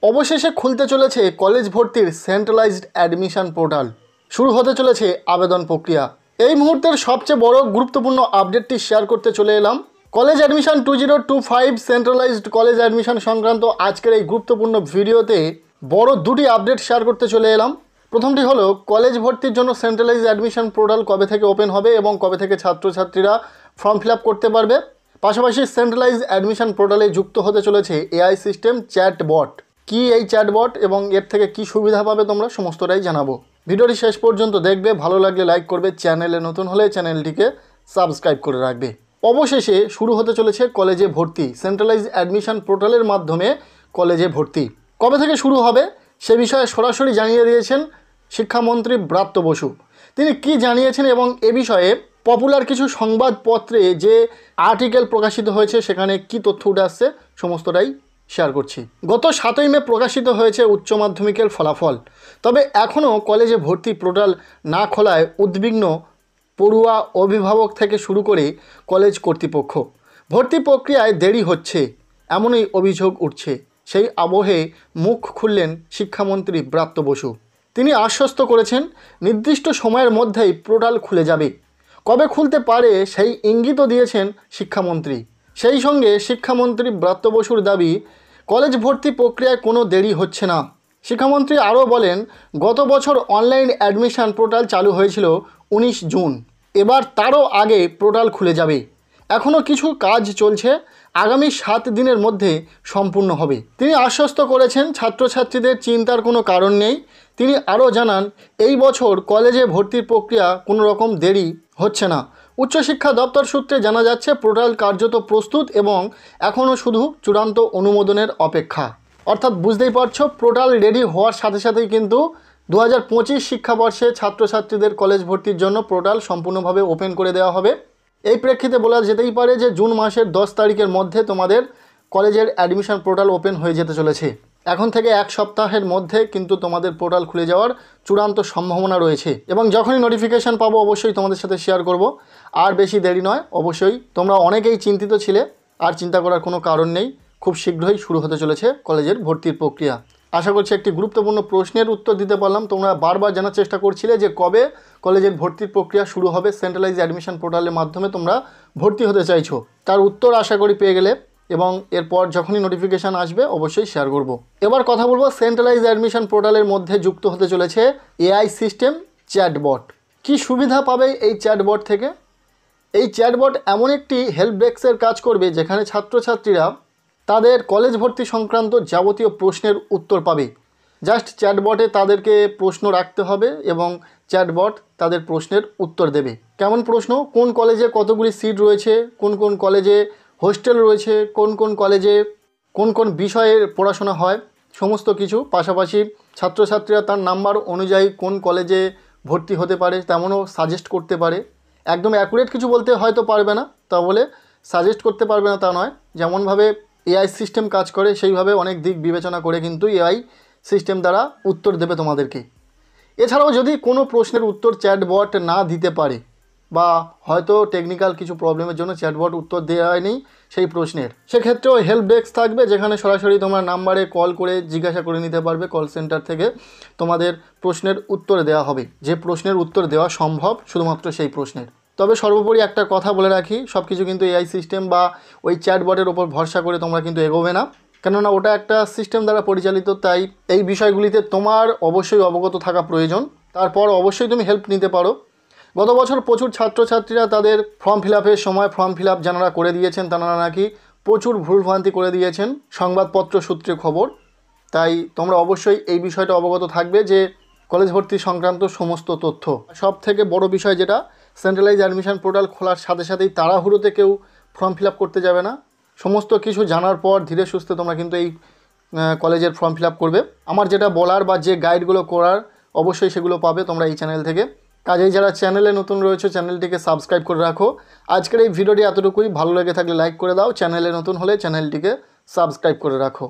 অবশেষে খুলতে চলেছে কলেজ ভর্তির সেন্ট্রালাইজড অ্যাডমিশন পোর্টাল। শুরু হতে চলেছে আবেদন প্রক্রিয়া। এই মুহূর্তের সবচেয়ে বড় গুরুত্বপূর্ণ আপডেটটি শেয়ার করতে চলে এলাম। College admission 2025 centralised college admission সংক্রান্ত আজকের এই গুরুত্বপূর্ণ ভিডিওতে বড় দুটি আপডেট শেয়ার করতে চলে এলাম। প্রথমটি হলো কলেজ ভর্তির জন্য সেন্ট্রালাইজড অ্যাডমিশন পোর্টাল কবে থেকে ওপেন হবে এবং কবে থেকে ছাত্রছাত্রীরা ফর্ম ফিল আপ করতে পারবে। পাশাপাশি সেন্ট্রালাইজড অ্যাডমিশন পোর্টালে যুক্ত হতে চলেছে এআই সিস্টেম চ্যাটবট। কি এই চ্যাটবট এবং এর থেকে কি সুবিধা পাবে তোমরা সমস্তটাই জানাবো। ভিডিওটি শেষ পর্যন্ত দেখবে, ভালো লাগলে লাইক করবে, চ্যানেলে নতুন হলে চ্যানেলটিকে সাবস্ক্রাইব করে রাখবে। অবশেষে শুরু হতে চলেছে কলেজে ভর্তি। সেন্ট্রালাইজড অ্যাডমিশন পোর্টালের মাধ্যমে কলেজে ভর্তি কবে থেকে শুরু হবে সে বিষয়ে সরাসরি জানিয়ে দিয়েছেন শিক্ষামন্ত্রী ব্রাত্য বসু। তিনি কি জানিয়েছেন এবং এ বিষয়ে পপুলার কিছু সংবাদপত্রে যে আর্টিকেল প্রকাশিত হয়েছে সেখানে কি তথ্য উঠে আসছে সমস্তটাই শেয়ার করছি। গত 7ই মে প্রকাশিত হয়েছে উচ্চ মাধ্যমিকের ফলাফল। তবে এখনও কলেজে ভর্তি পোর্টাল না খোলায় উদ্বিগ্ন পড়ুয়া, অভিভাবক থেকে শুরু করে কলেজ কর্তৃপক্ষ। ভর্তি প্রক্রিয়ায় দেরি হচ্ছে এমনই অভিযোগ উঠছে। সেই আবহে মুখ খুললেন শিক্ষামন্ত্রী ব্রাত্য বসু। তিনি আশ্বস্ত করেছেন নির্দিষ্ট সময়ের মধ্যেই পোর্টাল খুলে যাবে। কবে খুলতে পারে সেই ইঙ্গিতও দিয়েছেন শিক্ষামন্ত্রী। সেই সঙ্গে শিক্ষামন্ত্রী ব্রাত্য বসুর দাবি কলেজ ভর্তি প্রক্রিয়ায় কোনো দেরি হচ্ছে না। শিক্ষামন্ত্রী আরও বলেন, গত বছর অনলাইন অ্যাডমিশন পোর্টাল চালু হয়েছিল 19 জুন। এবার তারও আগে পোর্টাল খুলে যাবে। এখনও কিছু কাজ চলছে, আগামী 7 দিনের মধ্যে সম্পূর্ণ হবে। তিনি আশ্বস্ত করেছেন ছাত্রছাত্রীদের চিন্তার কোনো কারণ নেই। তিনি আরও জানান, এই বছর কলেজে ভর্তির প্রক্রিয়া কোনো রকম দেরি হচ্ছে না। উচ্চশিক্ষা দপ্তর সূত্রে জানা যাচ্ছে পোর্টাল কার্যত প্রস্তুত এবং এখনও শুধু চূড়ান্ত অনুমোদনের অপেক্ষা। অর্থাৎ বুঝতেই পারছো, পোর্টাল রেডি হওয়ার সাথে সাথেই কিন্তু 2025 শিক্ষাবর্ষে ছাত্রছাত্রীদের কলেজ ভর্তির জন্য পোর্টাল সম্পূর্ণভাবে ওপেন করে দেওয়া হবে। এই প্রেক্ষিতে বলা যেতেই পারে যে জুন মাসের 10 তারিখের মধ্যে তোমাদের কলেজের অ্যাডমিশন পোর্টাল ওপেন হয়ে যেতে চলেছে। এখন থেকে 1 সপ্তাহের মধ্যে কিন্তু তোমাদের পোর্টাল খুলে যাওয়ার চূড়ান্ত সম্ভাবনা রয়েছে এবং যখনই নোটিফিকেশান পাবো অবশ্যই তোমাদের সাথে শেয়ার করব। আর বেশি দেরি নয়, অবশ্যই তোমরা অনেকেই চিন্তিত ছিলে, আর চিন্তা করার কোনো কারণ নেই। খুব শীঘ্রই শুরু হতে চলেছে কলেজের ভর্তির প্রক্রিয়া। আশা করছি একটি গুরুত্বপূর্ণ প্রশ্নের উত্তর দিতে পারলাম। তোমরা বারবার জানার চেষ্টা করছিলে যে কবে কলেজের ভর্তির প্রক্রিয়া শুরু হবে, সেন্ট্রালাইজ অ্যাডমিশন পোর্টালের মাধ্যমে তোমরা ভর্তি হতে চাইছো। তার উত্তর আশা করি পেয়ে গেলে এবং এরপর যখনই নোটিফিকেশান আসবে অবশ্যই শেয়ার করব। এবার কথা বলবো সেন্ট্রালাইজ অ্যাডমিশন পোর্টালের মধ্যে যুক্ত হতে চলেছে এআই সিস্টেম চ্যাটবট। কি সুবিধা পাবে এই চ্যাটবট থেকে? এই চ্যাটবট এমন একটি হেল্প ডেস্কের কাজ করবে যেখানে ছাত্রছাত্রীরা তাদের কলেজ ভর্তি সংক্রান্ত যাবতীয় প্রশ্নের উত্তর পাবে। জাস্ট চ্যাটবটে তাদেরকে প্রশ্ন রাখতে হবে এবং চ্যাটবট তাদের প্রশ্নের উত্তর দেবে। কেমন প্রশ্ন? কোন কলেজে কতগুলি সিট রয়েছে, কোন কোন কলেজে হোস্টেল রয়েছে, কোন কোন কলেজে কোন কোন বিষয়ের পড়াশোনা হয়, সমস্ত কিছু। পাশাপাশি ছাত্রছাত্রীরা তার নাম্বার অনুযায়ী কোন কলেজে ভর্তি হতে পারে তেমনও সাজেস্ট করতে পারে। একদম অ্যাকুরেট কিছু বলতে হয়তো পারবে না, তা বলে সাজেস্ট করতে পারবে না তা নয়। যেমনভাবে এআই সিস্টেম কাজ করে সেইভাবে অনেক দিক বিবেচনা করে কিন্তু এআই সিস্টেম দ্বারা উত্তর দেবে তোমাদেরকে। এছাড়াও যদি কোনো প্রশ্নের উত্তর চ্যাটবট না দিতে পারে বা হয়তো টেকনিক্যাল কিছু প্রবলেমের জন্য চ্যাটবট উত্তর দেওয়া হয়নি সেই প্রশ্নের, সেক্ষেত্রেও হেল্প ডেস্ক থাকবে যেখানে সরাসরি তোমার নাম্বারে কল করে জিজ্ঞাসা করে নিতে পারবে। কল সেন্টার থেকে তোমাদের প্রশ্নের উত্তর দেওয়া হবে, যে প্রশ্নের উত্তর দেওয়া সম্ভব শুধুমাত্র সেই প্রশ্নের। তবে সর্বোপরি একটা কথা বলে রাখি, সব কিছু কিন্তু এআই সিস্টেম বা ওই চ্যাটবটের ওপর ভরসা করে তোমরা কিন্তু এগোবে না, কেননা ওটা একটা সিস্টেম দ্বারা পরিচালিত। তাই এই বিষয়গুলিতে তোমার অবশ্যই অবগত থাকা প্রয়োজন। তারপর অবশ্যই তুমি হেল্প নিতে পারো। গত বছর প্রচুর ছাত্রছাত্রীরা তাদের ফর্ম ফিল আপের সময় ফর্ম ফিল আপ যারা করে দিয়েছেন তারা নাকি প্রচুর ভুলভ্রান্তি করে দিয়েছেন, সংবাদপত্র সূত্রে খবর। তাই তোমরা অবশ্যই এই বিষয়টা অবগত থাকবে যে কলেজ ভর্তি সংক্রান্ত সমস্ত তথ্য। সব থেকে বড় বিষয় যেটা, সেন্ট্রালাইজ অ্যাডমিশন পোর্টাল খোলার সাথে সাথেই তাড়াহুড়োতে কেউ ফর্ম ফিল আপ করতে যাবে না। সমস্ত কিছু জানার পর ধীরে সুস্থে তোমরা কিন্তু এই কলেজের ফর্ম ফিল আপ করবে। আমার যেটা বলার বা যে গাইডগুলো করার অবশ্যই সেগুলো পাবে তোমরা এই চ্যানেল থেকে। কাজেই যারা চ্যানেলে নতুন রয়েছে চ্যানেলটিকে সাবস্ক্রাইব করে রাখো। আজকের এই ভিডিওটি এতটুকুই। ভালো লেগে থাকলে লাইক করে দাও, চ্যানেলে নতুন হলে চ্যানেলটিকে সাবস্ক্রাইব করে রাখো।